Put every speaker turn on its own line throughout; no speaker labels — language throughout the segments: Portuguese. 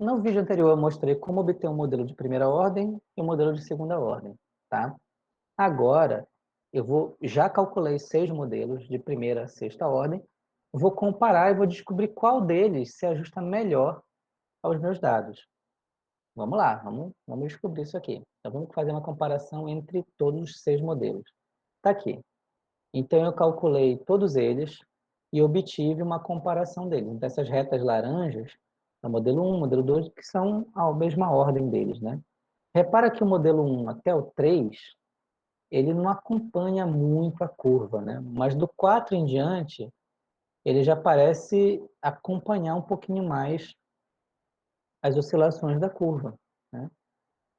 No vídeo anterior eu mostrei como obter um modelo de primeira ordem e um modelo de segunda ordem, tá? Agora, já calculei 6 modelos de primeira a sexta ordem, vou comparar e vou descobrir qual deles se ajusta melhor aos meus dados. Vamos lá, vamos descobrir isso aqui. Então vamos fazer uma comparação entre todos os 6 modelos. Está aqui. Então eu calculei todos eles e obtive uma comparação deles. Então essas retas laranjas, é o modelo 1, modelo 2, que são a mesma ordem deles, né? Repara que o modelo 1 até o 3, ele não acompanha muito a curva, né? Mas do 4 em diante, ele já parece acompanhar um pouquinho mais as oscilações da curva, né?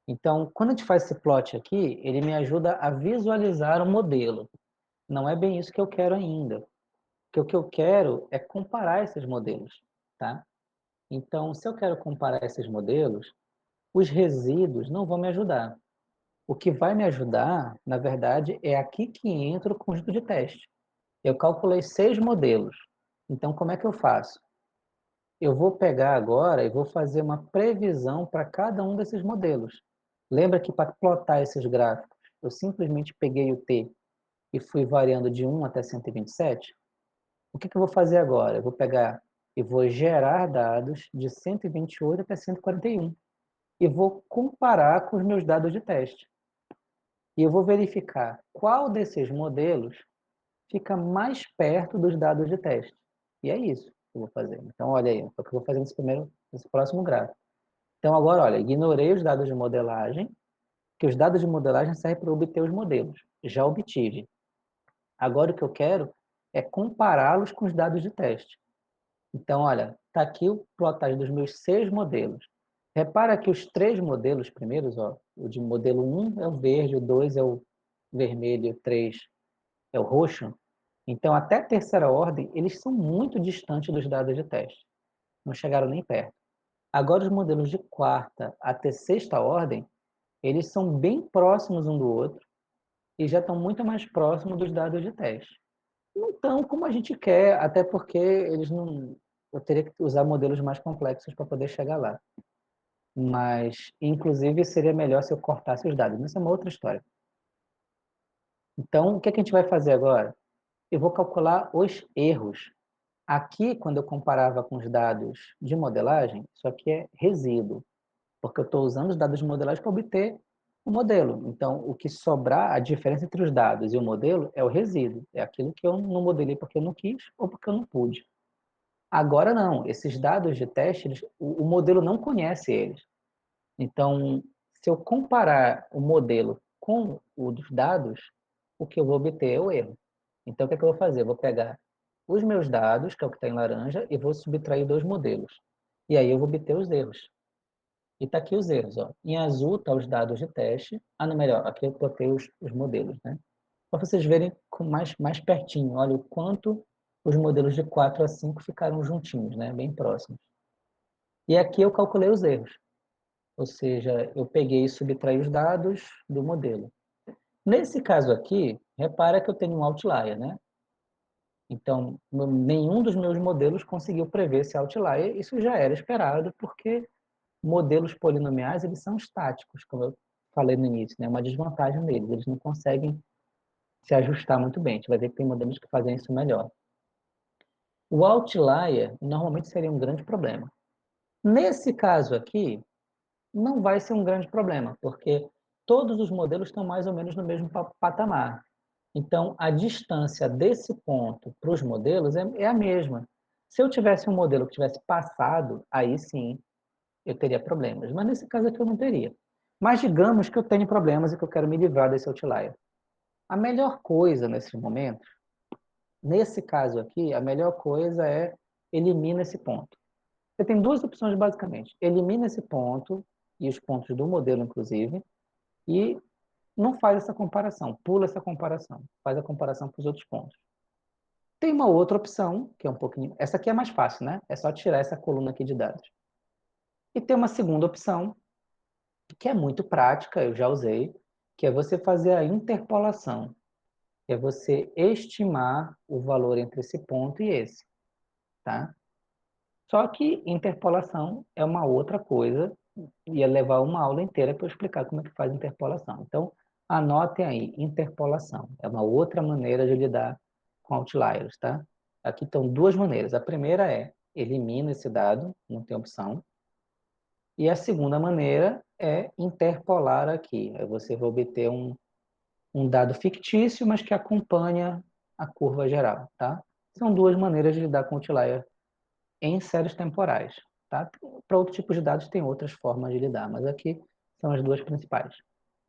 Então, quando a gente faz esse plot aqui, ele me ajuda a visualizar o modelo. Não é bem isso que eu quero ainda. Porque o que eu quero é comparar esses modelos, tá? Então, se eu quero comparar esses modelos, os resíduos não vão me ajudar. O que vai me ajudar, na verdade, é aqui que entra o conjunto de teste. Eu calculei 6 modelos. Então, como é que eu faço? Eu vou pegar agora e vou fazer uma previsão para cada um desses modelos. Lembra que para plotar esses gráficos, eu simplesmente peguei o T e fui variando de 1 até 127? O que eu vou fazer agora? Eu vou pegar e vou gerar dados de 128 até 141 e vou comparar com os meus dados de teste. E eu vou verificar qual desses modelos fica mais perto dos dados de teste. E é isso que eu vou fazer. Então, olha aí, é o que eu vou fazer nesse próximo gráfico. Então, agora, olha, ignorei os dados de modelagem, que os dados de modelagem servem para obter os modelos. Já obtive. Agora, o que eu quero é compará-los com os dados de teste. Então, olha, está aqui o plotagem dos meus 6 modelos. Repara que os 3 modelos primeiros, ó, o de modelo 1 é o verde, o 2 é o vermelho, o 3 é o roxo. Então, até a terceira ordem, eles são muito distantes dos dados de teste. Não chegaram nem perto. Agora, os modelos de quarta até sexta ordem, eles são bem próximos um do outro e já estão muito mais próximos dos dados de teste. Não estão como a gente quer, até porque eles não... Eu teria que usar modelos mais complexos para poder chegar lá. Mas, inclusive, seria melhor se eu cortasse os dados. Mas isso é uma outra história. Então, o que a gente vai fazer agora? Eu vou calcular os erros. Aqui, quando eu comparava com os dados de modelagem, isso aqui é resíduo, porque eu estou usando os dados de modelagem para obter o modelo. Então, o que sobrar, a diferença entre os dados e o modelo é o resíduo. É aquilo que eu não modelei porque eu não quis ou porque eu não pude. Agora não, esses dados de teste, o modelo não conhece eles. Então, se eu comparar o modelo com o dos dados, o que eu vou obter é o erro. Então, o que eu vou fazer? Eu vou pegar os meus dados, que é o que está em laranja, e vou subtrair 2 modelos. E aí eu vou obter os erros. E está aqui os erros. Ó. Em azul está os dados de teste. Ah, não, melhor, aqui eu botei os modelos, né? Para vocês verem com mais pertinho. Olha o quanto os modelos de 4 a 5 ficaram juntinhos, né? Bem próximos. E aqui eu calculei os erros. Ou seja, eu peguei e subtraí os dados do modelo. Nesse caso aqui, repara que eu tenho um outlier, né? Então, nenhum dos meus modelos conseguiu prever esse outlier. Isso já era esperado, porque modelos polinomiais, eles são estáticos, como eu falei no início, né? Uma desvantagem deles, eles não conseguem se ajustar muito bem. A gente vai ver que tem modelos que fazem isso melhor. O outlier normalmente seria um grande problema. Nesse caso aqui, não vai ser um grande problema, porque todos os modelos estão mais ou menos no mesmo patamar. Então, a distância desse ponto para os modelos é a mesma. Se eu tivesse um modelo que tivesse passado, aí sim eu teria problemas. Mas nesse caso aqui eu não teria. Mas digamos que eu tenho problemas e que eu quero me livrar desse outlier. A melhor coisa nesse momento, nesse caso aqui, a melhor coisa é elimina esse ponto. Você tem 2 opções basicamente. Elimina esse ponto, e os pontos do modelo inclusive, e não faz essa comparação, pula essa comparação, faz a comparação para os outros pontos. Tem uma outra opção, que é um pouquinho... Essa aqui é mais fácil, né? É só tirar essa coluna aqui de dados. E tem uma segunda opção, que é muito prática, eu já usei, que é você fazer a interpolação. Que é você estimar o valor entre esse ponto e esse, tá? Só que interpolação é uma outra coisa, ia levar uma aula inteira para eu explicar como é que faz interpolação. Então, anotem aí, interpolação. É uma outra maneira de lidar com outliers, tá? Aqui estão duas maneiras. A primeira é elimina esse dado, não tem opção. E a segunda maneira é interpolar aqui. Aí você vai obter um dado fictício, mas que acompanha a curva geral, tá? São duas maneiras de lidar com outlier em séries temporais, tá? Para outros tipos de dados tem outras formas de lidar, mas aqui são as duas principais.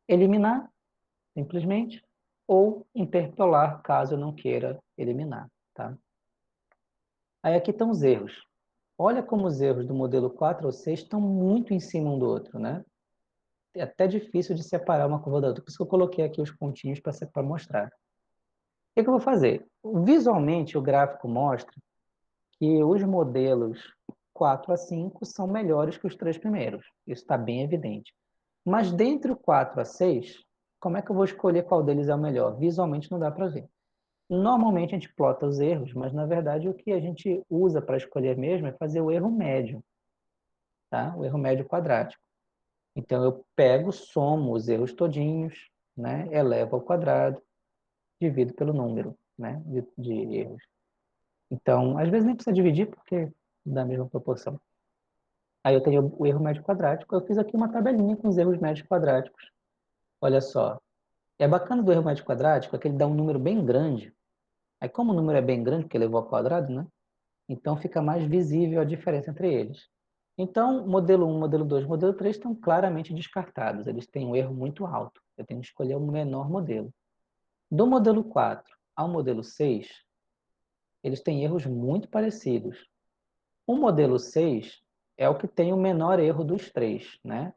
Eliminar, simplesmente, ou interpolar, caso eu não queira eliminar, tá? Aí aqui estão os erros. Olha como os erros do modelo 4 ou 6 estão muito em cima um do outro, né? É até difícil de separar uma curva da outra. Por isso que eu coloquei aqui os pontinhos para mostrar. O que eu vou fazer? Visualmente, o gráfico mostra que os modelos 4 a 5 são melhores que os três primeiros. Isso está bem evidente. Mas dentre o 4 a 6, como é que eu vou escolher qual deles é o melhor? Visualmente não dá para ver. Normalmente a gente plota os erros, mas na verdade o que a gente usa para escolher mesmo é fazer o erro médio, tá? O erro médio quadrático. Então eu pego, somo os erros todinhos, né? Elevo ao quadrado, divido pelo número, né? De erros. Então, às vezes nem precisa dividir porque dá a mesma proporção. Aí eu tenho o erro médio quadrático. Eu fiz aqui uma tabelinha com os erros médios quadráticos. Olha só. É bacana do erro médio quadrático é que ele dá um número bem grande. Aí como o número é bem grande, porque elevou ao quadrado, né? Então fica mais visível a diferença entre eles. Então, modelo 1, modelo 2, modelo 3 estão claramente descartados. Eles têm um erro muito alto. Eu tenho que escolher o menor modelo. Do modelo 4 ao modelo 6, eles têm erros muito parecidos. O modelo 6 é o que tem o menor erro dos três, né?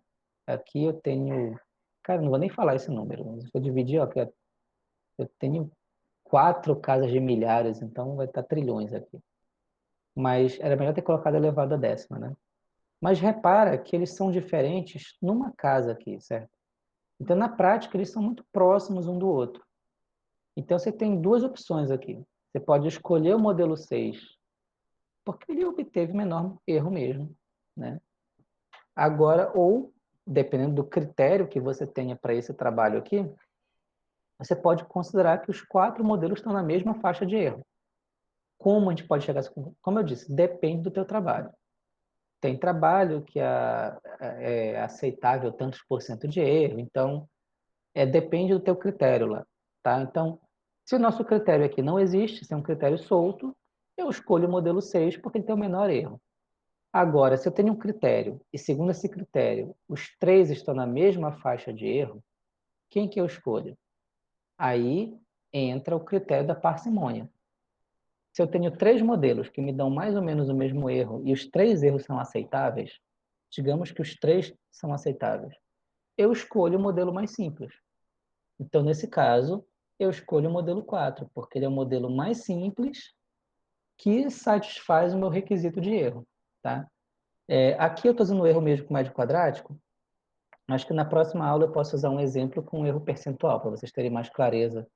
Aqui eu tenho... Cara, não vou nem falar esse número, mas eu vou dividir, ó, que eu tenho 4 casas de milhares, então vai estar trilhões aqui. Mas era melhor ter colocado elevado a décima, né? Mas repara que eles são diferentes numa casa aqui, certo? Então, na prática, eles são muito próximos um do outro. Então, você tem duas opções aqui. Você pode escolher o modelo 6, porque ele obteve menor erro mesmo, né? Agora, ou, dependendo do critério que você tenha para esse trabalho aqui, você pode considerar que os 4 modelos estão na mesma faixa de erro. Como a gente pode chegar a essa conclusão? Como eu disse, depende do teu trabalho. Tem trabalho que é aceitável tantos por cento de erro, então depende do teu critério lá, tá? Então, se o nosso critério aqui não existe, se é um critério solto, eu escolho o modelo 6 porque ele tem o menor erro. Agora, se eu tenho um critério e segundo esse critério os três estão na mesma faixa de erro, quem que eu escolho? Aí entra o critério da parcimônia. Se eu tenho 3 modelos que me dão mais ou menos o mesmo erro e os 3 erros são aceitáveis, digamos que os 3 são aceitáveis, eu escolho o modelo mais simples. Então, nesse caso, eu escolho o modelo 4, porque ele é o modelo mais simples que satisfaz o meu requisito de erro. Tá? Aqui eu estou usando o erro mesmo com médio quadrático. Acho que na próxima aula eu posso usar um exemplo com erro percentual, para vocês terem mais clareza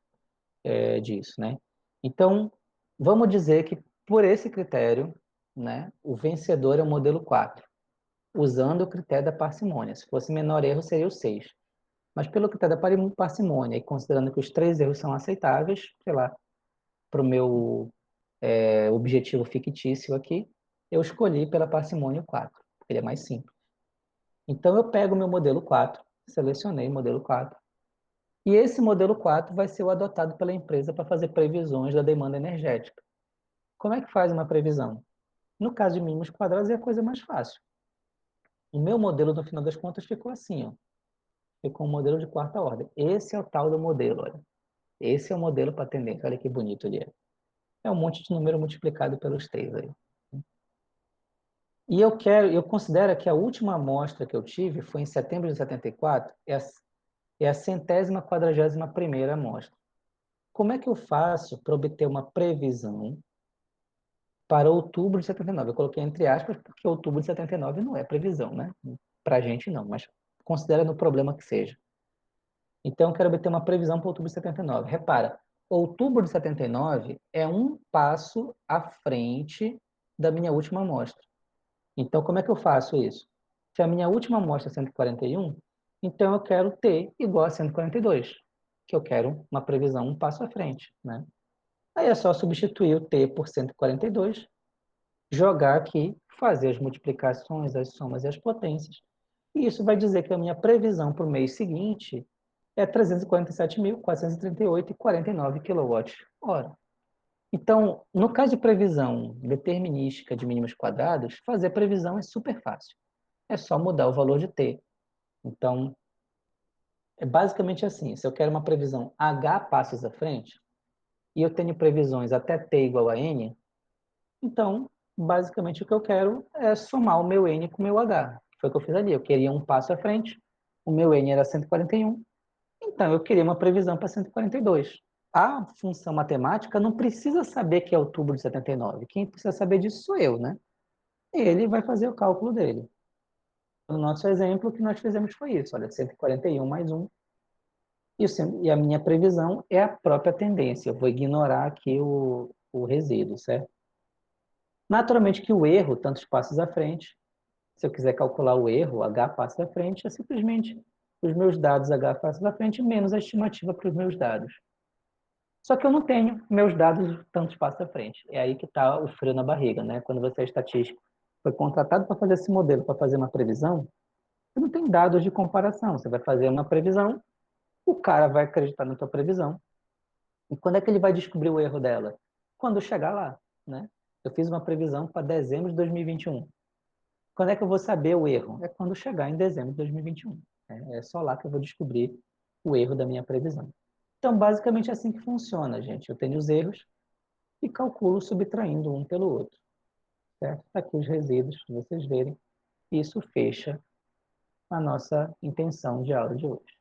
disso, né? Então, vamos dizer que por esse critério, né, o vencedor é o modelo 4, usando o critério da parcimônia. Se fosse menor erro, seria o 6. Mas pelo critério da parcimônia, e considerando que os 3 erros são aceitáveis, sei lá, para o meu objetivo fictício aqui, eu escolhi pela parcimônia o 4, porque ele é mais simples. Então, eu pego o meu modelo 4, selecionei o modelo 4, e esse modelo 4 vai ser o adotado pela empresa para fazer previsões da demanda energética. Como é que faz uma previsão? No caso de mínimos quadrados é a coisa mais fácil. O meu modelo, no final das contas, ficou assim, ó. Ficou um modelo de quarta ordem. Esse é o tal do modelo, olha. Esse é o modelo para tendência. Olha que bonito ele é. É um monte de número multiplicado pelos 3 aí. E eu considero que a última amostra que eu tive foi em setembro de 74, é a centésima quadragésima primeira amostra. Como é que eu faço para obter uma previsão para outubro de 79? Eu coloquei entre aspas, porque outubro de 79 não é previsão, né? Para a gente não, mas considera no problema que seja. Então, eu quero obter uma previsão para outubro de 79. Repara, outubro de 79 é um passo à frente da minha última amostra. Então, como é que eu faço isso? Se a minha última amostra é 141, então eu quero T igual a 142, que eu quero uma previsão um passo à frente, né? Aí é só substituir o T por 142, jogar aqui, fazer as multiplicações, as somas e as potências, e isso vai dizer que a minha previsão para o mês seguinte é 347.438,49 kWh. Então, no caso de previsão determinística de mínimos quadrados, fazer previsão é super fácil. É só mudar o valor de t. Então, é basicamente assim. Se eu quero uma previsão h passos à frente, e eu tenho previsões até t igual a n, então, basicamente o que eu quero é somar o meu n com o meu h. Foi o que eu fiz ali. Eu queria um passo à frente, o meu n era 141, então eu queria uma previsão para 142. A função matemática não precisa saber que é outubro de 79. Quem precisa saber disso sou eu, né? Ele vai fazer o cálculo dele. No nosso exemplo, o que nós fizemos foi isso. Olha, 141 mais 1. E a minha previsão é a própria tendência. Eu vou ignorar aqui o resíduo, certo? Naturalmente que o erro, tantos passos à frente, se eu quiser calcular o erro, h passos à frente, é simplesmente os meus dados h passos à frente menos a estimativa para os meus dados. Só que eu não tenho meus dados tantos passos à frente. É aí que está o frio na barriga, né? Quando você é estatístico, foi contratado para fazer esse modelo, para fazer uma previsão, você não tem dados de comparação. Você vai fazer uma previsão, o cara vai acreditar na tua previsão. E quando é que ele vai descobrir o erro dela? Quando chegar lá, né? Eu fiz uma previsão para dezembro de 2021. Quando é que eu vou saber o erro? É quando chegar em dezembro de 2021. É só lá que eu vou descobrir o erro da minha previsão. Então, basicamente é assim que funciona, gente. Eu tenho os erros e calculo subtraindo um pelo outro, certo? Tá aqui os resíduos, para vocês verem. Isso fecha a nossa intenção de aula de hoje.